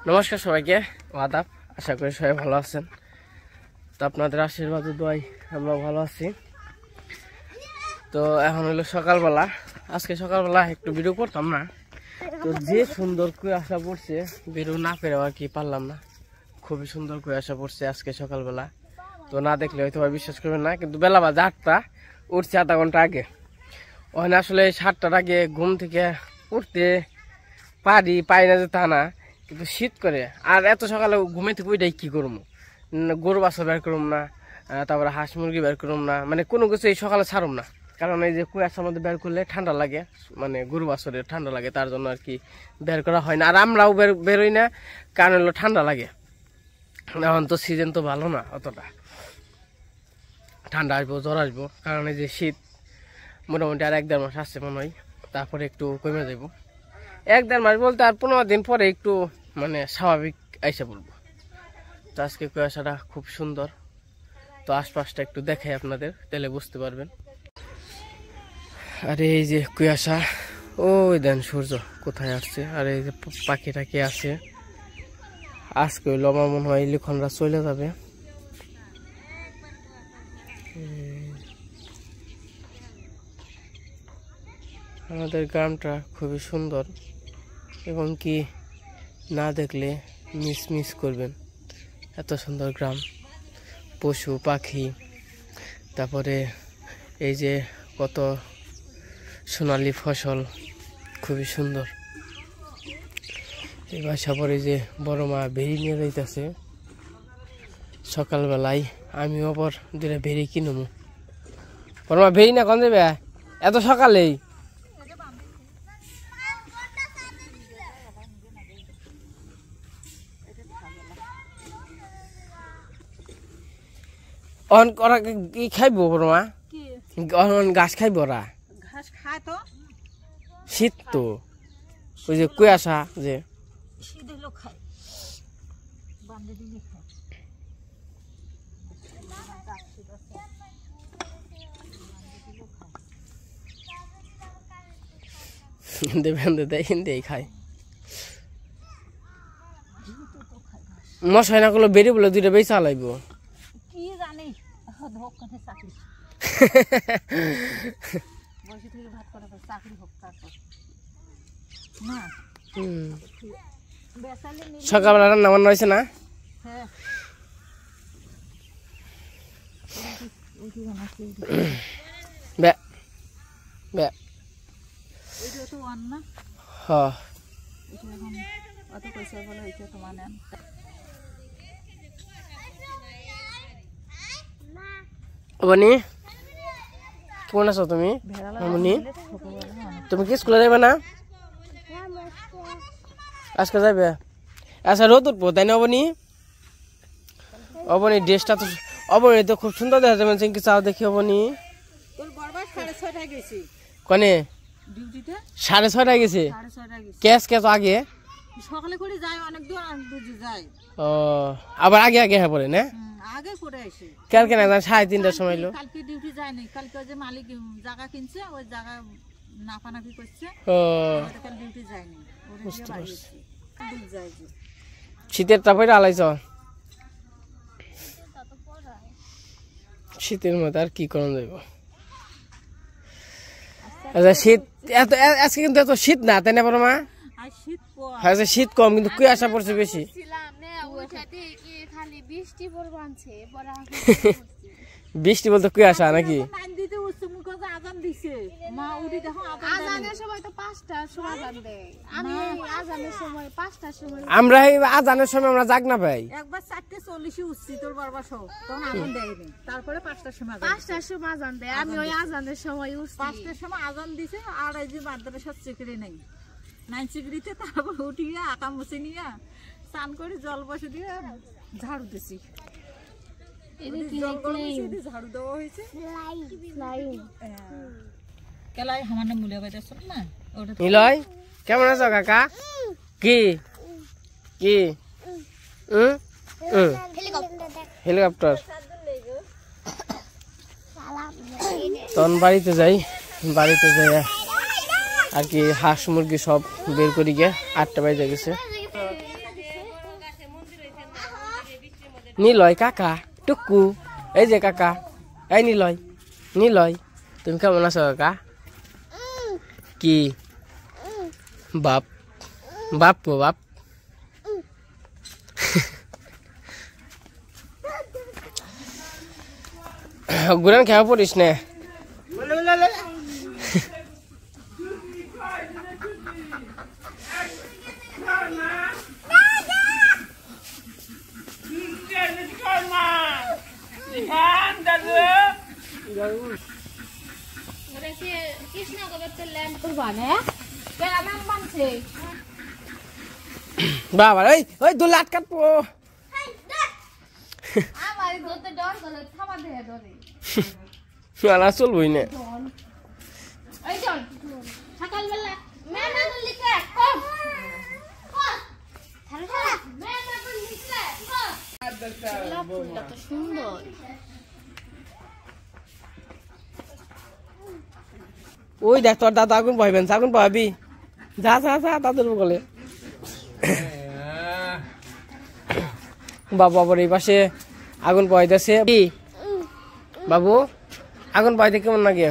নমস্কার সবাইকে, আদাব। আশা করি সবাই ভালো আছেন। তো আপনাদের আশীর্বাদ দোয়াই আমরা ভালো আছি। তো এখন হলো সকালবেলা। আজকে সকালবেলা একটু ভিডিও করতাম না, তো যে সুন্দর কুয়াশা পড়ছে ভিডিও না পেরে আর কি পারলাম না। খুবই সুন্দর কুয়াশা পড়ছে আজকে সকালবেলা। তো না দেখলে হয়তো বিশ্বাস করবেন না, কিন্তু বেলা বাজে 8টা, উঠছে আধা ঘন্টা আগে। ওখানে আসলে 7টার আগে ঘুম থেকে উঠতে পাই না যে তা না, কিন্তু শীত করে। আর এত সকালে ঘুমে থেকে ওইটাই কি করবো, গরু বাচ্চা বের করুম না, তারপরে হাঁস মুরগি বের করুম না, মানে কোনো কিছু এই সকালে ছাড়ুম না। কারণ এই যে কুয়াশার মধ্যে বের করলে ঠান্ডা লাগে, মানে গরু বাছরের ঠান্ডা লাগে, তার জন্য আর কি বের করা হয় না। আর আমরাও বেরোই না, কারণ হলো ঠান্ডা লাগে। এখন তো সিজন তো ভালো না, অতটা ঠান্ডা আসবো, জ্বর আসবো। কারণ এই যে শীত মোটামুটি আর 1-1.5 মাস আসছে মনে হয়, তারপরে একটু কমে যাবো। 1-1.5 মাস বলতে আর 15 দিন পরে একটু মানে স্বাভাবিক আইসা বলবো। তো আজকে কুয়াশাটা খুব সুন্দর। তো আশপাশটা একটু দেখাই আপনাদের, তাহলে বুঝতে পারবেন। আর এই যে কুয়াশা, ওই দেন সূর্য কোথায় আসছে। আর এই যে পাখি টাকি আছে। আজকে হইলো আমার মনে হয় লিখনরা চলে যাবে। আমাদের গ্রামটা খুবই সুন্দর, এবং কি না দেখলে মিস করবেন। এত সুন্দর গ্রাম, পশু পাখি, তারপরে এই যে কত সোনালি ফসল, খুবই সুন্দর। এই বাসা পরে যে বড় মা ভেড়ি নিয়ে যাইতেছে সকালবেলায়। আমিও আবার 2টা ভেড়ি কিনবো। বড় মা ভেড়ি না কোন যাবে এত সকালেই? ওরা কি খাইব বড় মা? ঘাস খাইব ওরা? ঘাস খায় তো, শীত তো, ওই যে কুয়াশা যে শীত হলো খায়, বান্ধে দিলে খায়। বেঁধে দেয়, হিন্দি খায়। মশাই না করলো বেরি বলে 2টা বেচা লাগবো। কি জানি চাকরি বসে থেকে ভাত করে চাকরি হোক, তারপর না সকালবেলা রান্না বান্না হয়েছে না? হ্যাঁ বনি কেমন আছো তুমি? বনি তুমি কি স্কুলে যাবে না আজকে? যাবে? আচ্ছা, রোদ উঠবো তাই না অবনি? অবনি ড্রেসটা তো, অবনি তো খুব সুন্দর দেখা যাচ্ছে। কি চাও দেখি অবনি? কনে 6:30 গেছে? ক্যাশ আগে সকালে করে যায়, অনেক দূর যায়। ও আবার আগে হ্যাঁ পরে না? আগে করে আসে। কালকে না 3:30টার সময় এলো। কালকে ডিউটি যায় নাই, কালকে যে মালিক জায়গা কিনছে, ওই জায়গা নাপানাপি করছে। ও কাল ডিউটি যায়নি, শীতের তাপরে আলাইছ। শীতের মধ্যে আর কি করা যাইব? আচ্ছা, শীত আজকে কিন্তু এত শীত না তাই না বড় মা? হ্যাঁ, শীত কম, কিন্তু কুয়াশা পড়ছে বেশি। বৃষ্টি বলতে কুয়াশা নাকি? আমরা আজানের সময় আমরা জাগ না পাই। একবার 4:40 উঠছি তোর বারবার সব, তখন আজান দেয়নি। তারপরে 5টার সময় আজান দেয়। আমি ওই আজানের সময় উঠছি, 5টার সময় আজান দিছে। আর এই যে মাদ্রাসার চিকড়ি নেই, 9 চিকড়িতে তারপর উঠিয়া আকা মুছে নিয়ে স্নান করে জল বসে দিয়ে ঝাড়ু দিছি। ঝাড়ু দেওয়া হয়েছে। কেলাই হামানে মুলে বাইতেছ না ওটা। নিলয় কেমন আছো কাকা? কি কি হেলিকপ্টার। তখন বাড়িতে যাই আর কি হাঁস মুরগি সব বের করি গে। 8টা বাজে গেছে। নিলয় কাকা টুকু এই যে কাকা এই নিলয় নিলয় তুমি কেমন আছো কাকা কি বাপ বাপ গো বাপ গুরান খেয়া পড়িস না বাবা ওই ওই দু লাট কাটবো মালা চলবই না সুন্দর ওই দেখ তোর দাদা আগুন পাইবেন আগুন পাবি যা যা যা দাদুর বলে বাবু আবার এই পাশে আগুন পাইতেছে বাবু আগুন পাইতে কেমন লাগে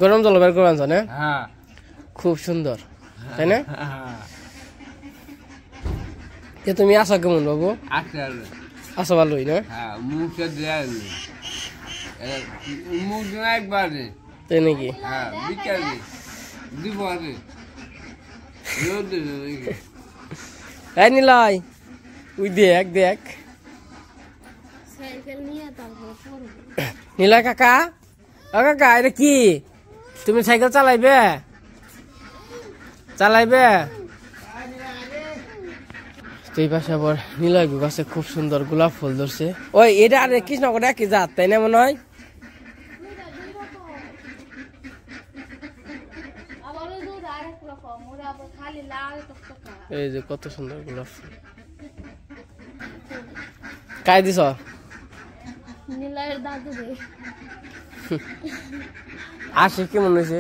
গরম জল বের করে আনছ না খুব সুন্দর তাই না তুমি আসো কেমন বাবু আসো ভালোই না তাই নাকি এই নিলয় ওই দেখ দেখ নিলয় কাকা ও কাকা এটা কি তুমি সাইকেল চালাইবে চালাইবে এই পাশে আবার নিলয় গাছে খুব সুন্দর গোলাপ ফুল ধরছে ওই এটা আর কৃষ্ণনগর একই জাত তাই না মনে হয় এই যে কত সুন্দর গোলাপ ফুল কাই দিছ আসে কেমন হয়েছে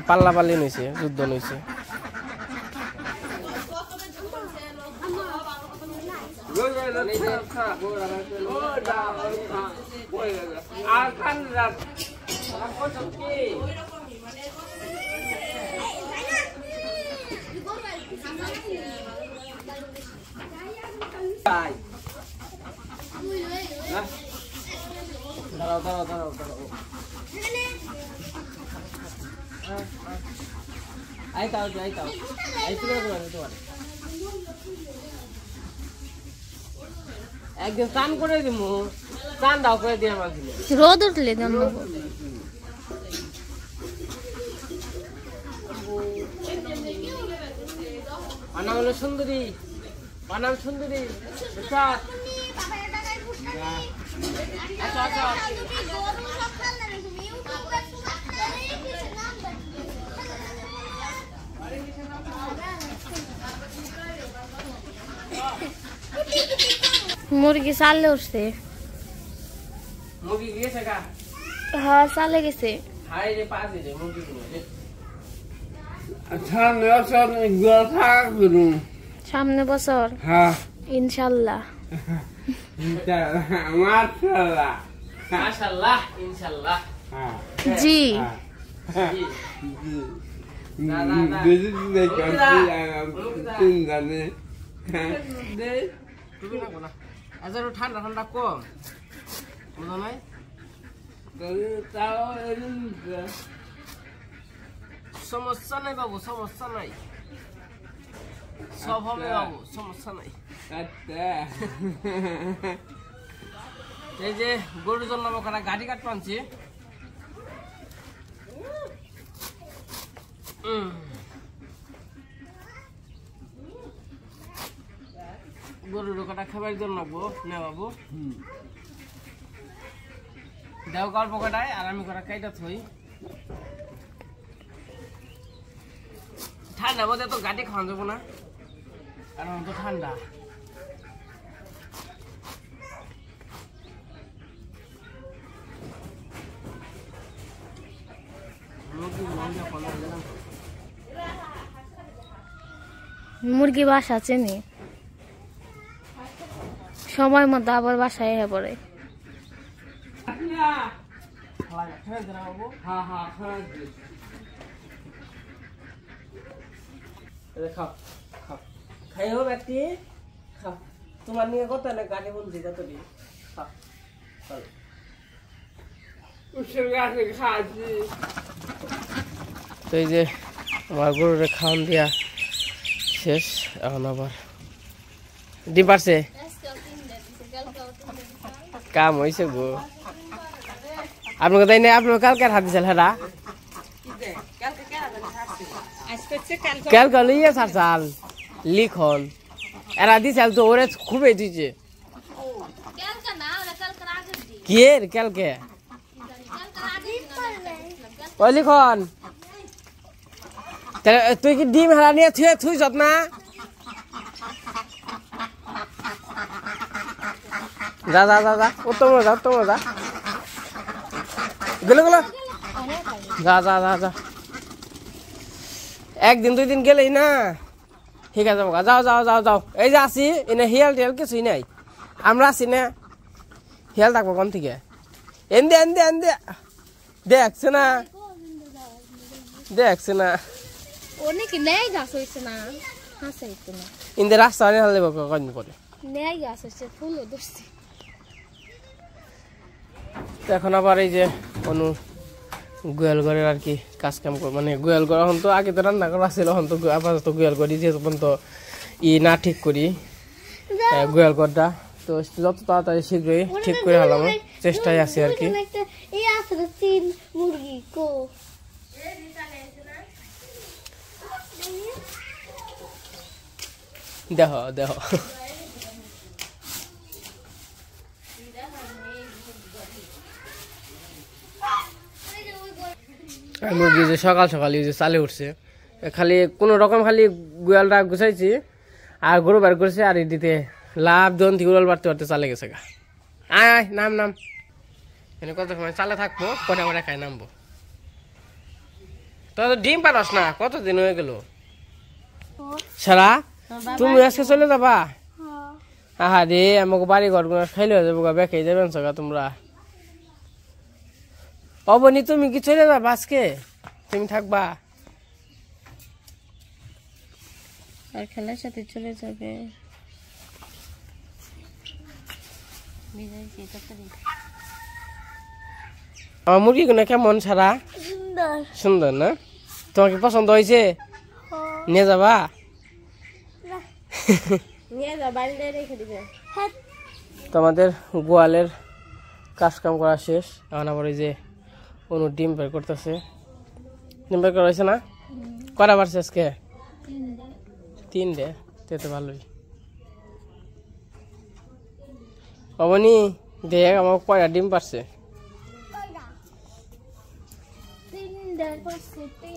পাল্লা পাল্লি নইছে যুদ্ধ নইছে একদিন চান করে দিব চান দাও করে দিয়ে আমার রোদ উঠলে বানাম হলো সুন্দরী বানাম সুন্দরী মুরগি চালে উঠছে মুরগি গিয়েছে গা হ্যাঁ চালে গেছে হাই রে পাঁচ রে মুরগি সামনে বছর ইনশাল্লাহ মাশাআল্লাহ ইনশাআল্লাহ জি ঠান্ডা ঠান্ডা কম বুঝো নাই সমস্যা নাই বাবু সমস্যা নাই সব হবে বাবু সমস্যা নাই এই যে গরুর জন্য গাড়ি কাট পানছি গরুর কাটা খাবার জন্য না বাবু দেও গল্প কাটায় আর আমি করা কাইটা থই ঠান্ডা মধ্যে তো গাড়ি খাওয়া যাবো না কারণ তো ঠান্ডা মুরগি বাসা চেনে সময় মতো আবার বাসায় এসে পড়ে। খাইও ব্যক্তি খাও, তোমার নিয়ে কত না গাড়ি বলছি কত দিয়ে খাও। তো এই যে আমার গরুরে খাওয়ান দিয়া শেষ, এখন আবার ডিম পারছে, কাম হয়েছে গো। আপনাকে তাই না, আপনার কালকে হাত দিয়েছিল হেরা কালকে লিয়ে সার লিখন এরা দিছিল তো ওরে খুবই দিচ্ছে কি এর কালকে ওই লিখন। তুই কি ডিম হেরা নিয়ে থুইছ না? যা যা যা যা উত্তম যা উত্তম যা গেলো গেলো যা যা যা যা, একদিন দুই দিন গেলেই না ঠিক আছে। যাও যাও যাও যাও, এই যে আসি এনে হিয়াল টিয়াল কিছুই নাই, আমরা আছি না হিয়াল থাকবো কোন থেকে? এনদে এনদে এনদে দেখছে না দেখছে না অনেক নেই গাছ হয়েছে না, হাসে হইতো না ইন্দে রাস্তা আনে হাল দেবো কদিন পরে নেই গাছ হয়েছে, ফুলও ধরছে। এখন আবার এই যে অনু গোয়াল ঘরের আর কি কাজ কাম করে, মানে গোয়াল ঘর এখন তো আগে তো রান্না করা ছিল, এখন তো আপাতত গোয়াল ঘরই যেহেতু পর্যন্ত না ঠিক করি গোয়াল ঘরটা, তো যত তাড়াতাড়ি শীঘ্রই ঠিক করে হলাম চেষ্টায় আছি আর কি। দেহ দেহ মুরগি যে সকাল সকাল যে চালে উঠছে, খালি কোনো রকম খালি গোয়ালটা গুছাইছি আর গরু বার করছে, আর দিতে লাভ দন্তি গোয়াল বাড়তে বাড়তে চালে গেছে গা। আয় আয় নাম নাম, এনে কত সময় চালে থাকবো, কটা কটা খাই নামবো। তো ডিম পারস না, কতদিন হয়ে গেল সারা, তুমি আজকে চলে যাবা? আহা রে আমাকে বাড়ি ঘর খাইলে হয়ে যাবো, বেঁকে যাবেন সগা তোমরা। অবনি তুমি কি চলে যাবা আজকে? তুমি থাকবা আর খেলার সাথে চলে যাবে। আমার মুরগি গুলো কেমন সারা? সুন্দর না? তোমার কি পছন্দ হয়েছে? নিয়ে যাবা? তোমাদের গোয়ালের কাজ কাম করা শেষ, এখন আবার এই যে অনু ডিম বের করতেছে। ডিম বের করা হয়েছে না? করা পারছে আজকে? 3টে, তো ভালোই। অবনি দেখ আমার কয়টা ডিম পারছে?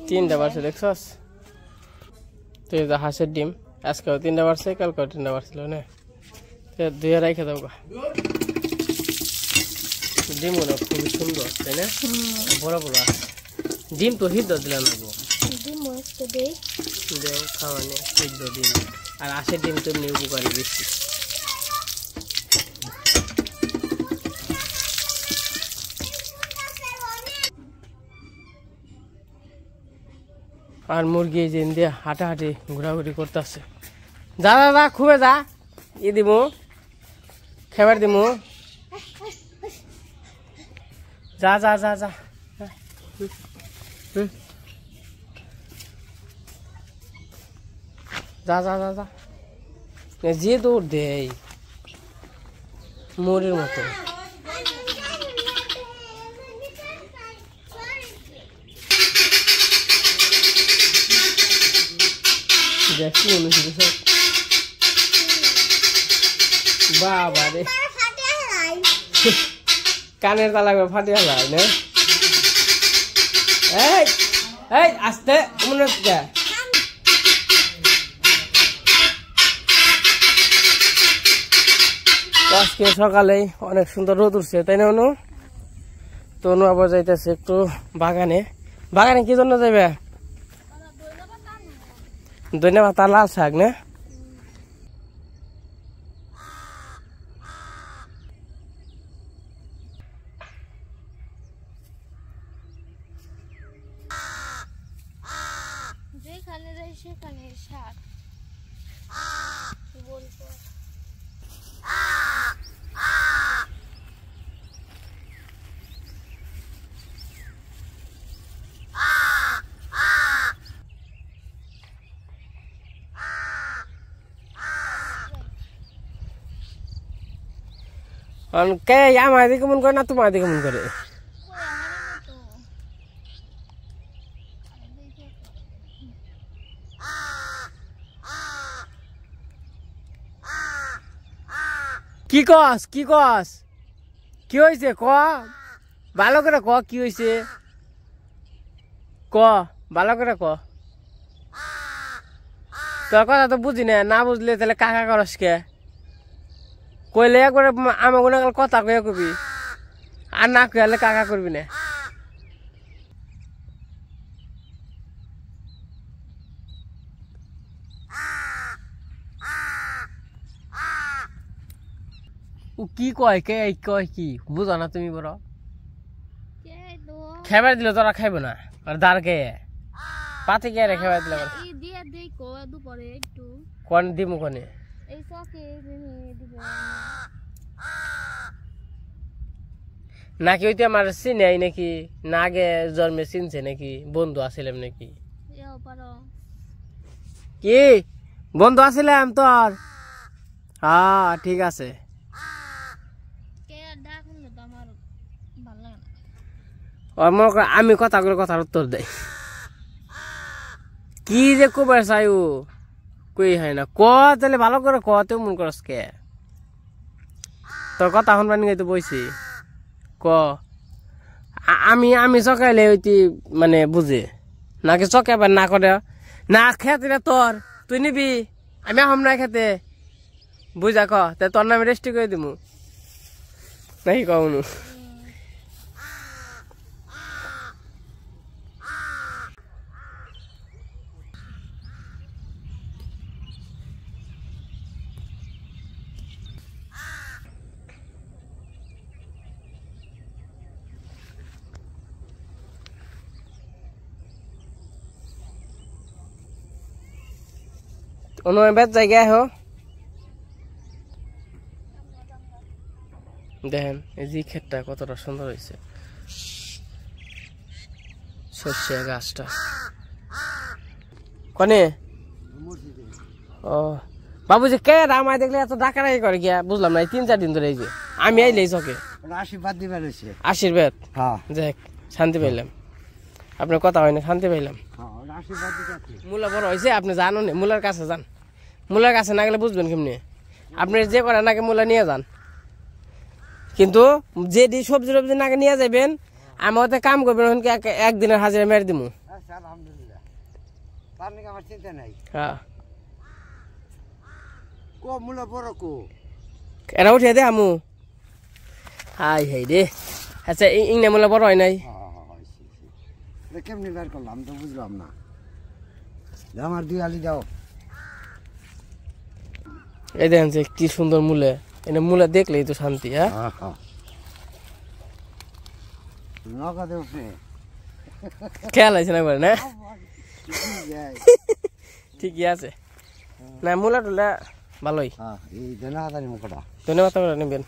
3টে পারছে, দেখছস? তো এই যে হাঁসের ডিম আজকেও 3টে পারছে, কালকেও 3টে পারছিল না, 2 রেখে দাও গা। ডিম গুলো খুবই সুন্দর তাই না? বড় বড় ডিম তো হিদ্ধ দিলে না গো, দেও খাওয়ানে হিদ্ধ ডিম, আর হাঁসের ডিম তো এমনি উপকারী বেশি। আর মুরগি যে দিয়ে হাঁটাহাঁটি ঘোরাঘুরি করতেছে। যা দাদা খুবে যা, ই দিব খাবার দিব, যা যা যা যা, যা যা যা যা, যে দৌড় দেয় মোরের মতো। দেখি বাবা রে, কানের তালা ফাটে হালাই না? এই এই আস্তে মনে হচ্ছে আজকে সকালেই অনেক সুন্দর রোদ উঠছে তাই না অনু? তো অনু আবার যাইতেছে একটু বাগানে। বাগানে কি জন্য যাবে? ধন্যবাদ, লাল শাক না? কে আমার দিকে মন করে না তোমার দিকে মন করে? কি কস কি কস? কি হয়েছে ক? ভালো করে ক কি হয়েছে? ক ভালো করে ক। তোর কথা তো বুঝি না বুঝলে তাহলে কাকা করস কে? কইলে একবারে আমাকে কথা কয়ে কবি, আর না কইলে কাকা করবি না। ও কি কয় কে কয় কি বুঝো না তুমি? বড় খেবার দিলে তোরা খাইব না, আর দাঁড় কে পাতি কে রে খেবার দিলে কোন দিমু কোনে? নাকি ওইতে আমার চিনে নাকি না আগে জন্মে চিনছে নাকি? বন্ধু আছিলাম নাকি? কি বন্ধু আছিলাম তোর? হ্যাঁ ঠিক আছে। আমি কথা করে কথার উত্তর দেই। কি যে কবার চাই ও কই হয় না। ক তাহলে ভালো করে ক, তুই মন করস কে? তোর কথা হন বানি তো বইছি। ক আমি চকাইলে ওইটি মানে বুঝে নাকি চকাইবার না করে না খেতে তোর তুই নিবি, আমি আহম না খেতে বুঝা ক তোর নামে রেস্টি করে দিমু নাকি কমনু? বেশ জায়গায় হো দেখেন এই যে ক্ষেতটা কতটা সুন্দর হয়েছে, সর্ষে গাছটা কনে। ও বাবু যে কে আমায় দেখলে এত ডাকাডাকি করে গিয়া বুঝলাম না। এই 3-4 দিন ধরে এই যে আমি আইলেই চকে আশীর্বাদ দিবার হইছে। আশীর্বাদ? হ্যাঁ দেখ শান্তি পাইলাম, আপনার কথা হয় না শান্তি পাইলাম। মূলা বড় হয়েছে আপনি জানো না? মূলার কাছে যান, মূলার কাছে না গেলে বুঝবেন কেমনি? আপনি যে করে নাকি মূলা নিয়ে যান, কিন্তু যে সবজি টবজি নাকি নিয়ে যাবেন আমি ওতে কাম করবেন একদিনের হাজিরা মেরে দিমু। হ্যাঁ এরা উঠিয়ে দে আমু। হাই হাই রে, আচ্ছা ইংনে মূলা বড় হয় নাই? কেমনি বের করলাম তো বুঝলাম না। আমার 2 আলি দাও। এই দেখেন যে কি সুন্দর মূলে, এনে মূলা দেখলেই তো শান্তি। হ্যাঁ খেয়াল আছে না করে না? ঠিকই আছে না, মূলা টুলা ভালোই। ধন্যবাদ নেবেন,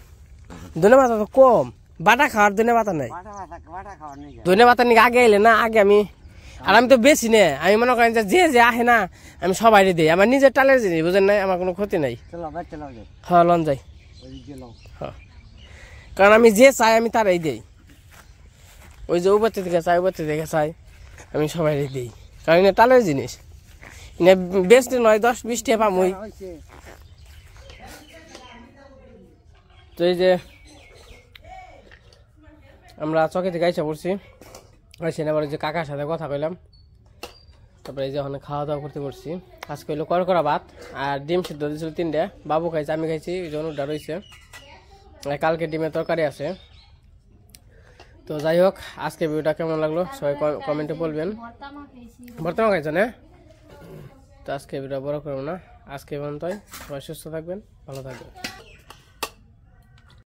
ধন্যবাদ তো কম বাটা খাওয়ার ধন্যবাদ নাই। ধন্যবাদ নাকি আগে এলে না? আগে আমি আর আমি তো বেশি নে, আমি মনে করেন যে যে আহে না আমি সবাই দিই, আমার নিজের টালের জিনিস বুঝেন নাই, আমার কোনো ক্ষতি নাই। হ্যাঁ লন যাই, কারণ আমি যে চাই আমি তারাই দিই। ওই যে উপর থেকে চাই উপর থেকে চাই আমি সবাই দিই, কারণ এটা টালের জিনিস, বেশি নয় 10-20 টাকা পামই। তো এই যে আমরা চকে থেকে আইসা পড়ছি, আবার যে কাকার সাথে কথা কইলাম, তারপরে এই যে ওখানে খাওয়া দাওয়া করতে করছি। আজকে হইলো করকরা ভাত আর ডিম সিদ্ধ দিয়েছিল 3টা, বাবু খাইছে আমি খাইছি, জনুটা রয়েছে, কালকে ডিমের তরকারি আছে। তো যাই হোক আজকে ভিডিওটা কেমন লাগলো সবাই কমেন্টে বলবেন। বর্তমান খাইছো না? তো আজকে ভিডিও বড় করবো না, আজকে পর্যন্তই। সবাই সুস্থ থাকবেন, ভালো থাকবেন।